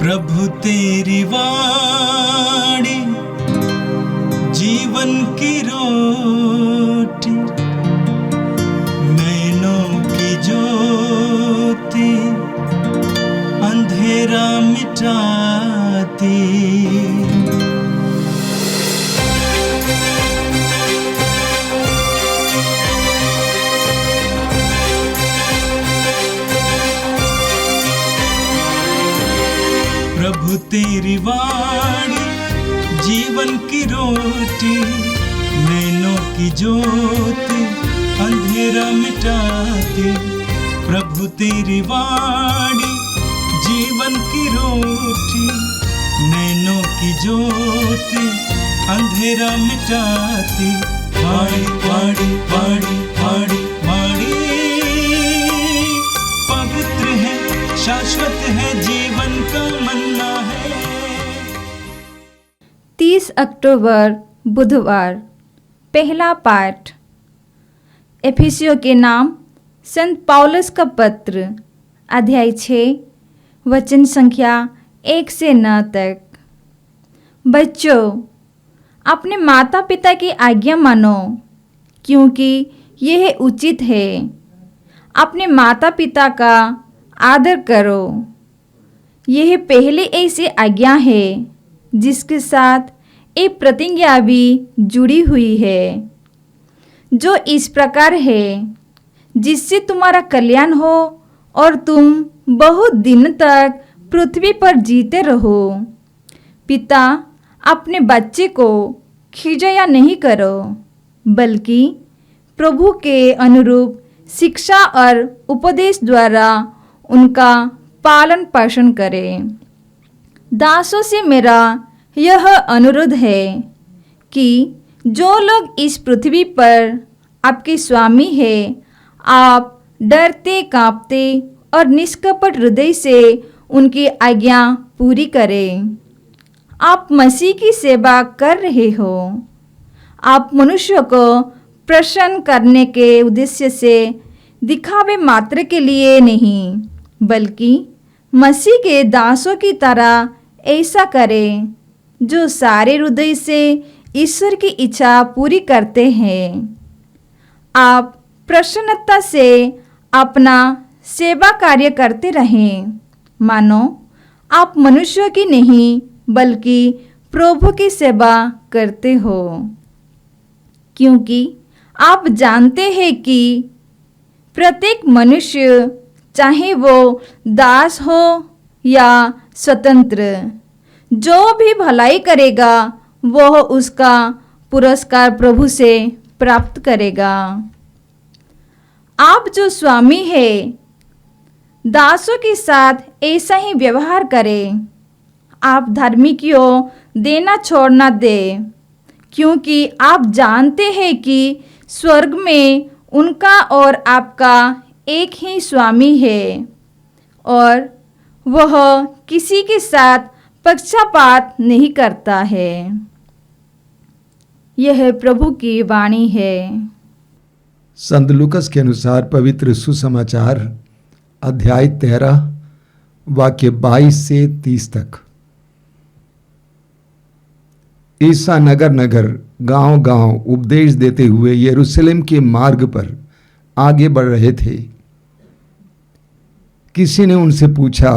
प्रभु तेरी वाणी जीवन की रोटी, नैनों की ज्योति अंधेरा मिटाती। प्रभु तेरी वाणी जीवन की रोटी, नैनों की ज्योति अंधेरा मिटाती। प्रभु तेरी वाणी जीवन की रोटी, नैनों की ज्योति अंधेरा मिटाती। वाणी वाणी वाणी वाणी वाणी पवित्र है, शाश्वत है, जीवन का मन्ना है। 30 अक्टूबर बुधवार। पहला पाठ एफिसियों के नाम संत पौलुस का पत्र, अध्याय 6, वचन संख्या 1 से 9 तक। बच्चों, अपने माता पिता की आज्ञा मानो, क्योंकि यह उचित है। अपने माता पिता का आदर करो। यह पहले ऐसी आज्ञा है जिसके साथ एक प्रतिज्ञा भी जुड़ी हुई है, जो इस प्रकार है, जिससे तुम्हारा कल्याण हो और तुम बहुत दिन तक पृथ्वी पर जीते रहो। पिता अपने बच्चे को खिजाया नहीं करो, बल्कि प्रभु के अनुरूप शिक्षा और उपदेश द्वारा उनका पालन पोषण करें। दासों से मेरा यह अनुरोध है कि जो लोग इस पृथ्वी पर आपके स्वामी हैं, आप डरते कांपते और निष्कपट हृदय से उनकी आज्ञा पूरी करें। आप मसीह की सेवा कर रहे हो। आप मनुष्य को प्रसन्न करने के उद्देश्य से दिखावे मात्र के लिए नहीं, बल्कि मसीह के दासों की तरह ऐसा करें, जो सारे हृदय से ईश्वर की इच्छा पूरी करते हैं। आप प्रसन्नता से अपना सेवा कार्य करते रहें, मानो आप मनुष्यों की नहीं बल्कि प्रभु की सेवा करते हो, क्योंकि आप जानते हैं कि प्रत्येक मनुष्य, चाहे वो दास हो या स्वतंत्र, जो भी भलाई करेगा वह उसका पुरस्कार प्रभु से प्राप्त करेगा। आप जो स्वामी है, दासों के साथ ऐसा ही व्यवहार करें। आप धार्मिकियों देना छोड़ना दे, क्योंकि आप जानते हैं कि स्वर्ग में उनका और आपका एक ही स्वामी है, और वह किसी के साथ पक्षपात नहीं करता है। यह प्रभु की वाणी है। संत लूकस के अनुसार पवित्र सुसमाचार, अध्याय 13, वाक्य 22 से 30 तक। ईसा नगर नगर, गांव गांव उपदेश देते हुए यरूशलेम के मार्ग पर आगे बढ़ रहे थे। किसी ने उनसे पूछा,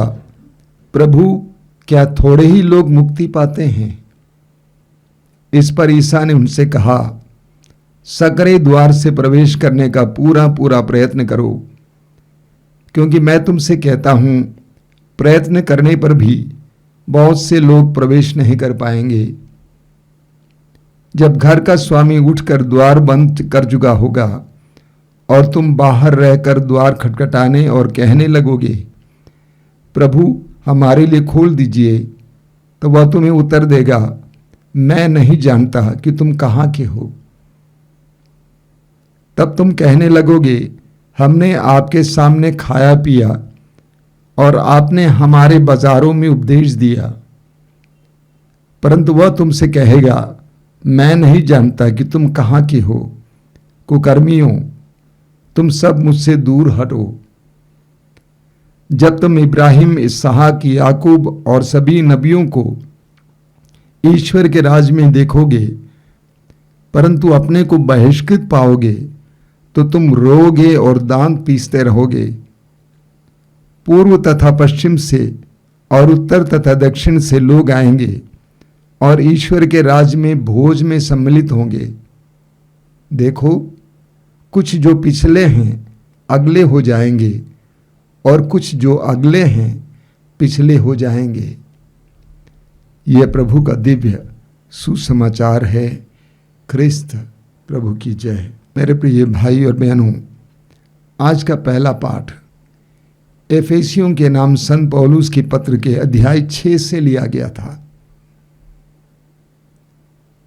प्रभु, क्या थोड़े ही लोग मुक्ति पाते हैं? इस पर ईसा ने उनसे कहा, सकरे द्वार से प्रवेश करने का पूरा पूरा प्रयत्न करो, क्योंकि मैं तुमसे कहता हूं, प्रयत्न करने पर भी बहुत से लोग प्रवेश नहीं कर पाएंगे। जब घर का स्वामी उठकर द्वार बंद कर चुका होगा और तुम बाहर रहकर द्वार खटखटाने और कहने लगोगे, प्रभु हमारे लिए खोल दीजिए, तो वह तुम्हें उत्तर देगा, मैं नहीं जानता कि तुम कहाँ के हो। तब तुम कहने लगोगे, हमने आपके सामने खाया पिया और आपने हमारे बाजारों में उपदेश दिया। परंतु वह तुमसे कहेगा, मैं नहीं जानता कि तुम कहाँ के हो, कुकर्मियों, तुम सब मुझसे दूर हटो। जब तुम इब्राहिम, इसहाक, याकूब और सभी नबियों को ईश्वर के राज में देखोगे परंतु अपने को बहिष्कृत पाओगे तो तुम रोओगे और दांत पीसते रहोगे। पूर्व तथा पश्चिम से और उत्तर तथा दक्षिण से लोग आएंगे और ईश्वर के राज में भोज में सम्मिलित होंगे। देखो, कुछ जो पिछले हैं अगले हो जाएंगे और कुछ जो अगले हैं पिछले हो जाएंगे। यह प्रभु का दिव्य सुसमाचार है। ख्रिस्त प्रभु की जय। मेरे प्रिय भाई और बहनों, आज का पहला पाठ एफेसियों के नाम संत पौलुस के पत्र के अध्याय 6 से लिया गया था।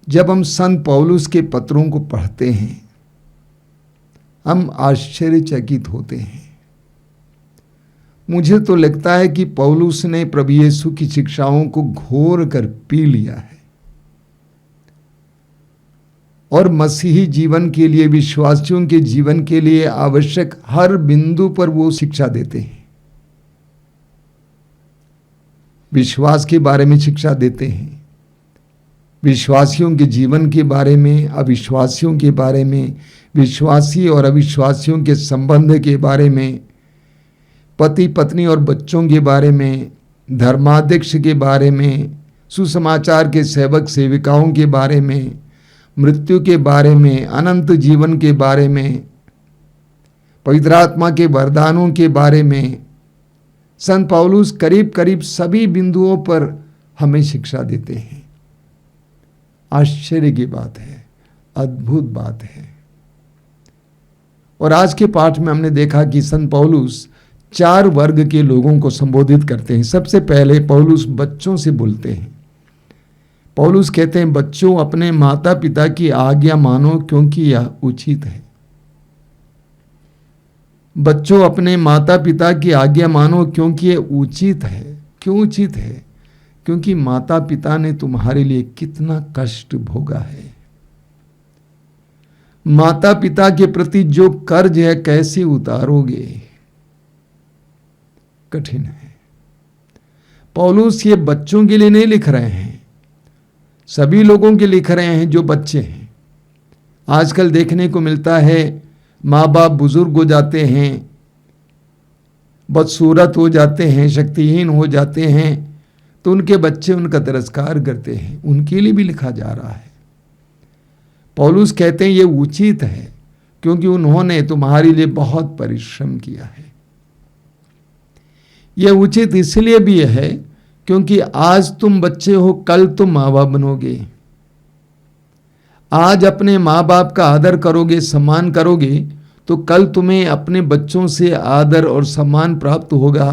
जब हम संत पौलुस के पत्रों को पढ़ते हैं हम आश्चर्यचकित होते हैं। मुझे तो लगता है कि पौलुस ने प्रभु यीशु की शिक्षाओं को घोर कर पी लिया है और मसीही जीवन के लिए, विश्वासियों के जीवन के लिए आवश्यक हर बिंदु पर वो शिक्षा देते हैं। विश्वास के बारे में शिक्षा देते हैं, विश्वासियों के जीवन के बारे में, अविश्वासियों के बारे में, विश्वासी और अविश्वासियों के संबंध के बारे में, पति पत्नी और बच्चों के बारे में, धर्माध्यक्ष के बारे में, सुसमाचार के सेवक सेविकाओं के बारे में, मृत्यु के बारे में, अनंत जीवन के बारे में, पवित्र आत्मा के वरदानों के बारे में। संत पौलुस करीब करीब सभी बिंदुओं पर हमें शिक्षा देते हैं। आश्चर्य की बात है, अद्भुत बात है। और आज के पाठ में हमने देखा कि संत पौलुस 4 वर्ग के लोगों को संबोधित करते हैं। सबसे पहले पौलुस बच्चों से बोलते हैं। पौलुस कहते हैं, बच्चों अपने माता पिता की आज्ञा मानो क्योंकि यह उचित है। बच्चों अपने माता पिता की आज्ञा मानो क्योंकि यह उचित है। क्यों उचित है? क्योंकि माता पिता ने तुम्हारे लिए कितना कष्ट भोगा है। माता पिता के प्रति जो कर्ज है कैसे उतारोगे? कठिन है। पौलुस ये बच्चों के लिए नहीं लिख रहे हैं, सभी लोगों के लिख रहे हैं जो बच्चे हैं। आजकल देखने को मिलता है माँ बाप बुजुर्ग हो जाते हैं, बदसूरत हो जाते हैं, शक्तिहीन हो जाते हैं तो उनके बच्चे उनका तिरस्कार करते हैं। उनके लिए भी लिखा जा रहा है। पौलुस कहते हैं ये उचित है क्योंकि उन्होंने तुम्हारे लिए बहुत परिश्रम किया है। यह उचित इसलिए भी है क्योंकि आज तुम बच्चे हो, कल तुम माँ बाप बनोगे। आज अपने माँ बाप का आदर करोगे, सम्मान करोगे तो कल तुम्हें अपने बच्चों से आदर और सम्मान प्राप्त होगा।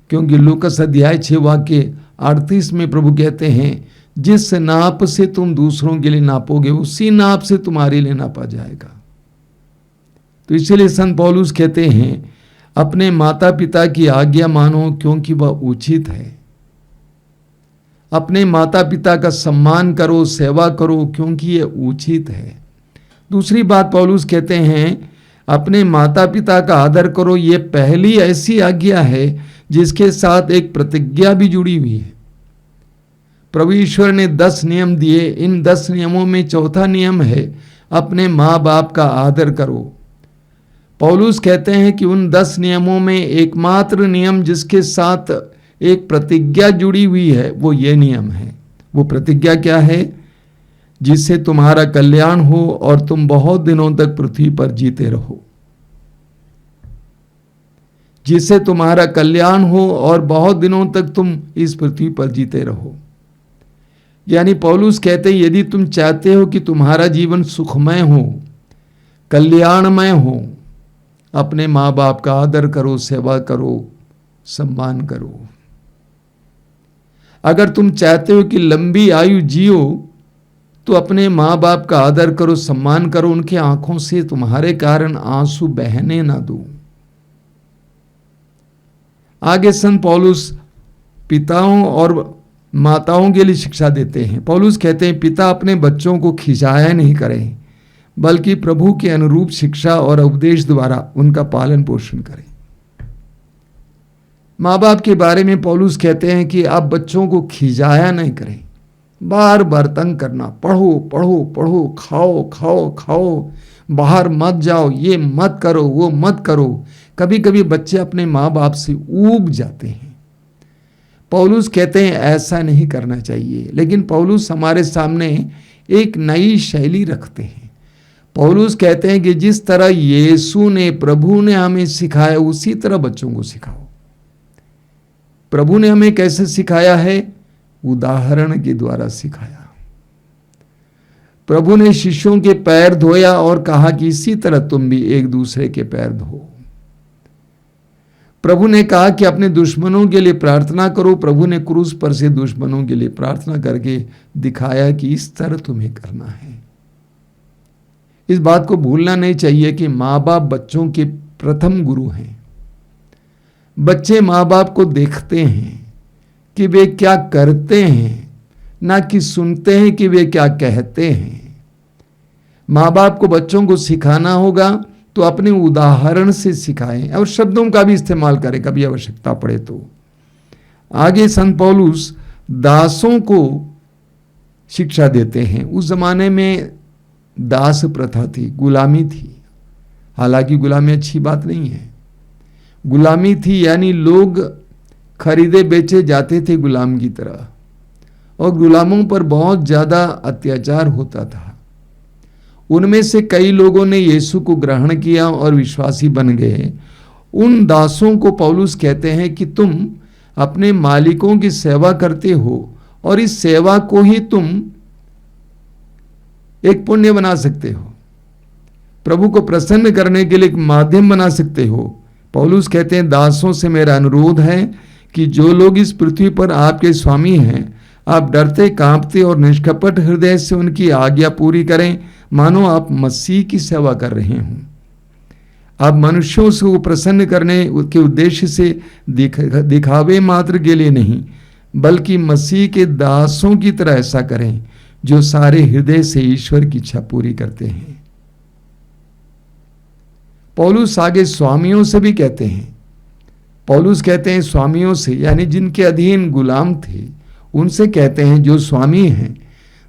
क्योंकि लूकस अध्याय 6 वाक्य 38 में प्रभु कहते हैं, जिस नाप से तुम दूसरों के लिए नापोगे उसी नाप से तुम्हारे लिए नापा जाएगा। तो इसलिए संत पौलुस कहते हैं, अपने माता पिता की आज्ञा मानो क्योंकि वह उचित है। अपने माता पिता का सम्मान करो, सेवा करो क्योंकि ये उचित है। दूसरी बात पौलुस कहते हैं, अपने माता पिता का आदर करो। ये पहली ऐसी आज्ञा है जिसके साथ एक प्रतिज्ञा भी जुड़ी हुई है। प्रभु ईश्वर ने 10 नियम दिए। इन 10 नियमों में चौथा नियम है अपने माँ बाप का आदर करो। पौलुस कहते हैं कि उन 10 नियमों में एकमात्र नियम जिसके साथ एक प्रतिज्ञा जुड़ी हुई है वो ये नियम है। वो प्रतिज्ञा क्या है? जिससे तुम्हारा कल्याण हो और तुम बहुत दिनों तक पृथ्वी पर जीते रहो। जिससे तुम्हारा कल्याण हो और बहुत दिनों तक तुम इस पृथ्वी पर जीते रहो। यानी पौलुस कहते हैं, यदि तुम चाहते हो कि तुम्हारा जीवन सुखमय हो, कल्याणमय हो, अपने माँ बाप का आदर करो, सेवा करो, सम्मान करो। अगर तुम चाहते हो कि लंबी आयु जियो तो अपने माँ बाप का आदर करो, सम्मान करो। उनके आंखों से तुम्हारे कारण आंसू बहने ना दो। आगे संत पौलुस पिताओं और माताओं के लिए शिक्षा देते हैं। पौलुस कहते हैं, पिता अपने बच्चों को खिजाया नहीं करें बल्कि प्रभु के अनुरूप शिक्षा और उपदेश द्वारा उनका पालन पोषण करें। माँ बाप के बारे में पौलुस कहते हैं कि आप बच्चों को खिजाया नहीं करें, बार बार तंग करना, पढ़ो पढ़ो पढ़ो, खाओ खाओ खाओ, बाहर मत जाओ, ये मत करो वो मत करो। कभी कभी बच्चे अपने माँ बाप से ऊब जाते हैं। पौलुस कहते हैं ऐसा नहीं करना चाहिए, लेकिन पौलुस हमारे सामने एक नई शैली रखते हैं। पौलुस कहते हैं कि जिस तरह यीशु ने, प्रभु ने हमें सिखाया, उसी तरह बच्चों को सिखाओ। प्रभु ने हमें कैसे सिखाया है? उदाहरण के द्वारा सिखाया। प्रभु ने शिष्यों के पैर धोया और कहा कि इसी तरह तुम भी एक दूसरे के पैर धो। प्रभु ने कहा कि अपने दुश्मनों के लिए प्रार्थना करो। प्रभु ने क्रूस पर से दुश्मनों के लिए प्रार्थना करके दिखाया कि इस तरह तुम्हें करना है। इस बात को भूलना नहीं चाहिए कि माँ बाप बच्चों के प्रथम गुरु हैं। बच्चे माँ बाप को देखते हैं कि वे क्या करते हैं, ना कि सुनते हैं कि वे क्या कहते हैं। माँ बाप को बच्चों को सिखाना होगा तो अपने उदाहरण से सिखाएं और शब्दों का भी इस्तेमाल करें कभी आवश्यकता पड़े तो। आगे संत पौलुस दासों को शिक्षा देते हैं। उस जमाने में दास प्रथा थी, गुलामी थी। हालांकि गुलामी अच्छी बात नहीं है, गुलामी थी, यानी लोग खरीदे बेचे जाते थे गुलाम की तरह, और गुलामों पर बहुत ज्यादा अत्याचार होता था। उनमें से कई लोगों ने यीशु को ग्रहण किया और विश्वासी बन गए। उन दासों को पौलुस कहते हैं कि तुम अपने मालिकों की सेवा करते हो और इस सेवा को ही तुम एक पुण्य बना सकते हो, प्रभु को प्रसन्न करने के लिए एक माध्यम बना सकते हो। पौलुस कहते हैं दासों से मेरा अनुरोध है कि जो लोग इस पृथ्वी पर आपके स्वामी हैं, आप डरते कांपते और निष्कपट हृदय से उनकी आज्ञा पूरी करें, मानो आप मसीह की सेवा कर रहे हों। आप मनुष्यों को प्रसन्न करने के उद्देश्य से दिखावे मात्र के लिए नहीं, बल्कि मसीह के दासों की तरह ऐसा करें जो सारे हृदय से ईश्वर की इच्छा पूरी करते हैं। पौलुस आगे स्वामियों से भी कहते हैं। पौलुस कहते हैं स्वामियों से, यानी जिनके अधीन गुलाम थे, उनसे कहते हैं जो स्वामी हैं,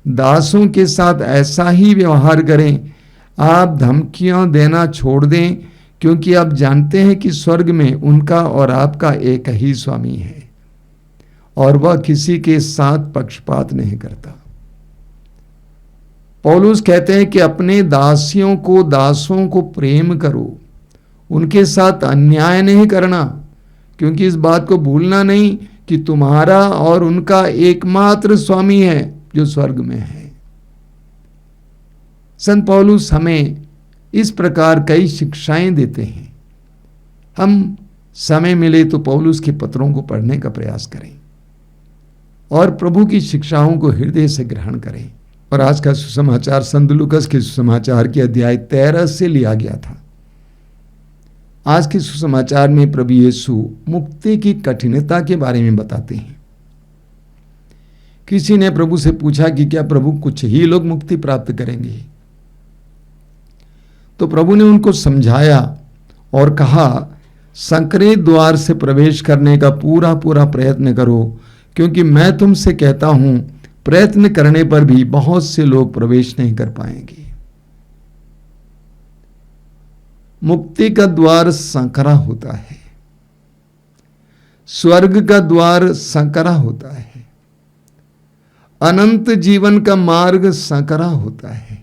दासों के साथ ऐसा ही व्यवहार करें। आप धमकियां देना छोड़ दें, क्योंकि आप जानते हैं कि स्वर्ग में उनका और आपका एक ही स्वामी है और वह किसी के साथ पक्षपात नहीं करता। पौलुस कहते हैं कि अपने दासों को प्रेम करो, उनके साथ अन्याय नहीं करना, क्योंकि इस बात को भूलना नहीं कि तुम्हारा और उनका एकमात्र स्वामी है जो स्वर्ग में है। संत पौलुस हमें इस प्रकार कई शिक्षाएं देते हैं। हम समय मिले तो पौलुस के पत्रों को पढ़ने का प्रयास करें और प्रभु की शिक्षाओं को हृदय से ग्रहण करें। और आज का सुसमाचार संत लूकास के सुसमाचार के अध्याय 13 से लिया गया था। आज के सुसमाचार में प्रभु यीशु मुक्ति की कठिनता के बारे में बताते हैं। किसी ने प्रभु से पूछा कि क्या प्रभु कुछ ही लोग मुक्ति प्राप्त करेंगे? तो प्रभु ने उनको समझाया और कहा, संकरे द्वार से प्रवेश करने का पूरा प्रयत्न करो, क्योंकि मैं तुमसे कहता हूं प्रयत्न करने पर भी बहुत से लोग प्रवेश नहीं कर पाएंगे। मुक्ति का द्वार संकरा होता है, स्वर्ग का द्वार संकरा होता है, अनंत जीवन का मार्ग संकरा होता है,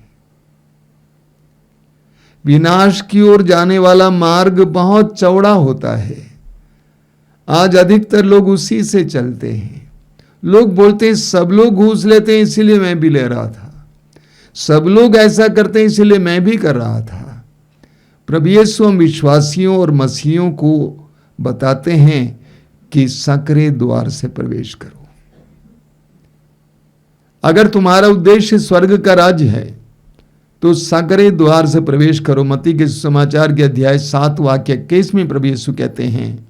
विनाश की ओर जाने वाला मार्ग बहुत चौड़ा होता है। आज अधिकतर लोग उसी से चलते हैं। लोग बोलते हैं सब लोग घूस लेते हैं इसलिए मैं भी ले रहा था, सब लोग ऐसा करते हैं इसलिए मैं भी कर रहा था। प्रभु यीशु विश्वासियों और मसीहियों को बताते हैं कि संकरे द्वार से प्रवेश करो। अगर तुम्हारा उद्देश्य स्वर्ग का राज्य है तो संकरे द्वार से प्रवेश करो। मत्ती के सुसमाचार के अध्याय 7 वाक्य 21 में प्रभु यीशु कहते हैं,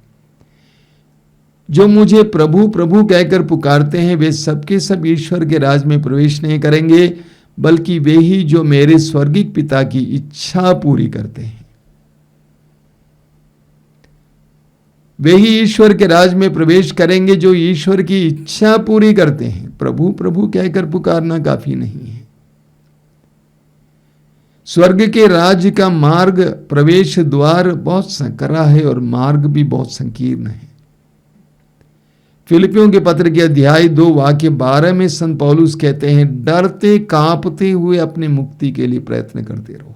जो मुझे प्रभु प्रभु कहकर पुकारते हैं वे सबके सब ईश्वर के राज में प्रवेश नहीं करेंगे, बल्कि वे ही जो मेरे स्वर्गिक पिता की इच्छा पूरी करते हैं। वे ही ईश्वर के राज में प्रवेश करेंगे जो ईश्वर की इच्छा पूरी करते हैं। प्रभु प्रभु कहकर पुकारना काफी नहीं है। स्वर्ग के राज्य का मार्ग, प्रवेश द्वार बहुत संकरा है और मार्ग भी बहुत संकीर्ण है। फिलिपियों के पत्र के अध्याय 2 वाक्य 12 में संत पौलुस कहते हैं, डरते कांपते हुए अपने मुक्ति के लिए प्रयत्न करते रहो।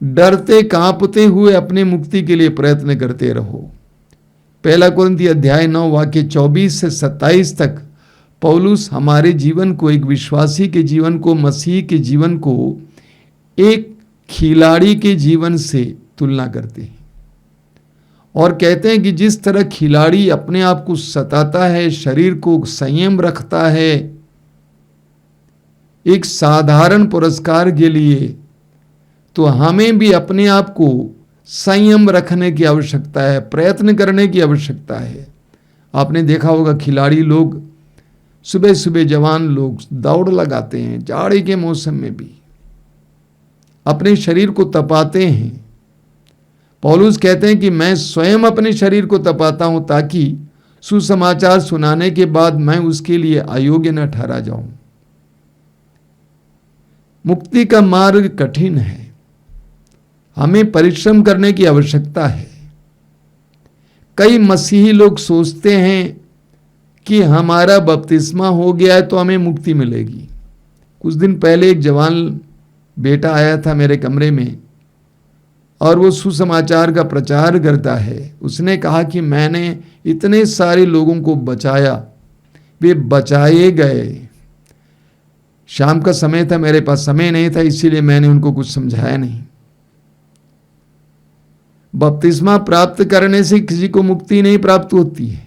डरते कांपते हुए अपने मुक्ति के लिए प्रयत्न करते रहो। पहला कुरिन्थी अध्याय 9 वाक्य 24 से 27 तक पौलुस हमारे जीवन को, एक विश्वासी के जीवन को, मसीह के जीवन को एक खिलाड़ी के जीवन से तुलना करते हैं और कहते हैं कि जिस तरह खिलाड़ी अपने आप को सताता है, शरीर को संयम रखता है एक साधारण पुरस्कार के लिए, तो हमें भी अपने आप को संयम रखने की आवश्यकता है, प्रयत्न करने की आवश्यकता है। आपने देखा होगा खिलाड़ी लोग, सुबह सुबह जवान लोग दौड़ लगाते हैं, जाड़े के मौसम में भी अपने शरीर को तपाते हैं। पौलुस कहते हैं कि मैं स्वयं अपने शरीर को तपाता हूं ताकि सुसमाचार सुनाने के बाद मैं उसके लिए अयोग्य न ठहरा जाऊं। मुक्ति का मार्ग कठिन है, हमें परिश्रम करने की आवश्यकता है। कई मसीही लोग सोचते हैं कि हमारा बपतिस्मा हो गया है तो हमें मुक्ति मिलेगी। कुछ दिन पहले एक जवान बेटा आया था मेरे कमरे में और वो सुसमाचार का प्रचार करता है। उसने कहा कि मैंने इतने सारे लोगों को बचाया, वे बचाए गए। शाम का समय था, मेरे पास समय नहीं था, इसीलिए मैंने उनको कुछ समझाया नहीं। बपतिस्मा प्राप्त करने से किसी को मुक्ति नहीं प्राप्त होती है।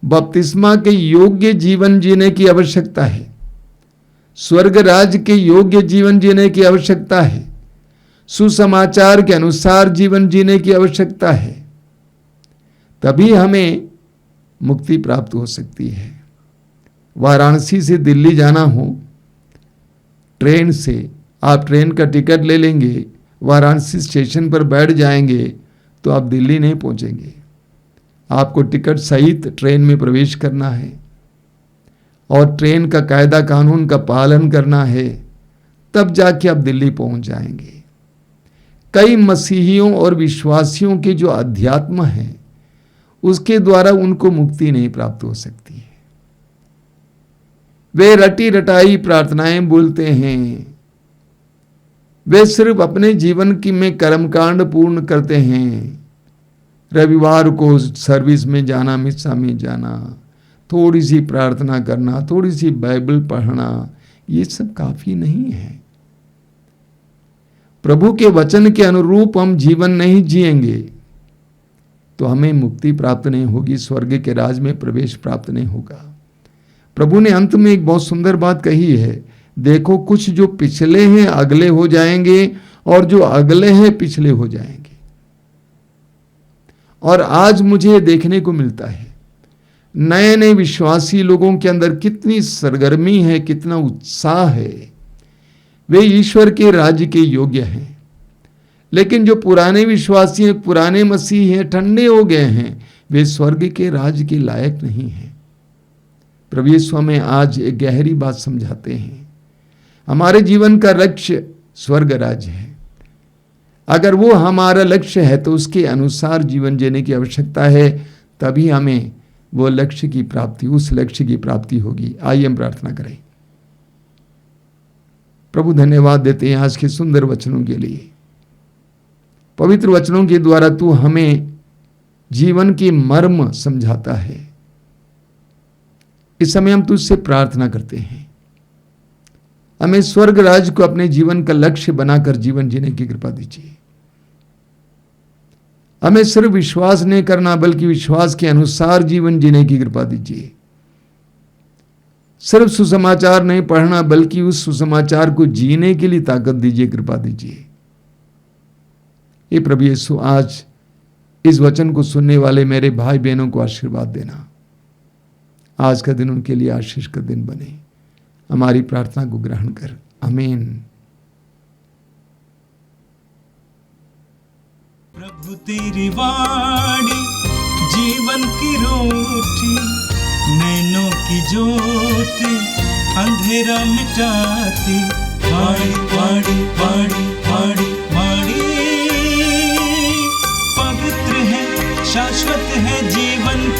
बपतिस्मा के योग्य जीवन जीने की आवश्यकता है, स्वर्ग राज्य के योग्य जीवन जीने की आवश्यकता है, सुसमाचार के अनुसार जीवन जीने की आवश्यकता है, तभी हमें मुक्ति प्राप्त हो सकती है। वाराणसी से दिल्ली जाना हो ट्रेन से, आप ट्रेन का टिकट ले लेंगे, वाराणसी स्टेशन पर बैठ जाएंगे तो आप दिल्ली नहीं पहुंचेंगे। आपको टिकट सहित ट्रेन में प्रवेश करना है और ट्रेन का कायदा कानून का पालन करना है, तब जाके आप दिल्ली पहुंच जाएंगे। कई मसीहियों और विश्वासियों के जो अध्यात्म है उसके द्वारा उनको मुक्ति नहीं प्राप्त हो सकती है। वे रटी रटाई प्रार्थनाएं बोलते हैं, वे सिर्फ अपने जीवन की में कर्मकांड पूर्ण करते हैं। रविवार को सर्विस में जाना, मिस्सा में जाना, थोड़ी सी प्रार्थना करना, थोड़ी सी बाइबल पढ़ना, ये सब काफी नहीं है। प्रभु के वचन के अनुरूप हम जीवन नहीं जिएंगे तो हमें मुक्ति प्राप्त नहीं होगी, स्वर्ग के राज में प्रवेश प्राप्त नहीं होगा। प्रभु ने अंत में एक बहुत सुंदर बात कही है, देखो कुछ जो पिछले हैं अगले हो जाएंगे और जो अगले हैं पिछले हो जाएंगे। और आज मुझे देखने को मिलता है नए नए विश्वासी लोगों के अंदर कितनी सरगर्मी है, कितना उत्साह है, वे ईश्वर के राज्य के योग्य हैं। लेकिन जो पुराने विश्वासी हैं, पुराने मसीह हैं, ठंडे हो गए हैं, वे स्वर्ग के राज्य के लायक नहीं हैं। प्रभु यीशु हमें आज एक गहरी बात समझाते हैं, हमारे जीवन का लक्ष्य स्वर्ग राज्य है। अगर वो हमारा लक्ष्य है तो उसके अनुसार जीवन जीने की आवश्यकता है, तभी हमें वो लक्ष्य की प्राप्ति, उस लक्ष्य की प्राप्ति होगी। आइए हम प्रार्थना करें। प्रभु धन्यवाद देते हैं आज के सुंदर वचनों के लिए। पवित्र वचनों के द्वारा तू हमें जीवन की मर्म समझाता है। इस समय हम तुझसे प्रार्थना करते हैं, हमें स्वर्ग राज्य को अपने जीवन का लक्ष्य बनाकर जीवन जीने की कृपा दीजिए। हमें सिर्फ विश्वास नहीं करना बल्कि विश्वास के अनुसार जीवन जीने की कृपा दीजिए। सिर्फ सुसमाचार नहीं पढ़ना बल्कि उस सुसमाचार को जीने के लिए ताकत दीजिए, कृपा दीजिए। ये प्रभु यीशु आज इस वचन को सुनने वाले मेरे भाई बहनों को आशीर्वाद देना। आज का दिन उनके लिए आशीष का दिन बने। हमारी प्रार्थना को ग्रहण कर, आमीन। प्रभु तेरी वाणी जीवन की रोटी, नैनों की ज्योति अंधेरा मिटाती। वाणी वाणी वाणी वाणी वाणी पवित्र है, शाश्वत है, जीवन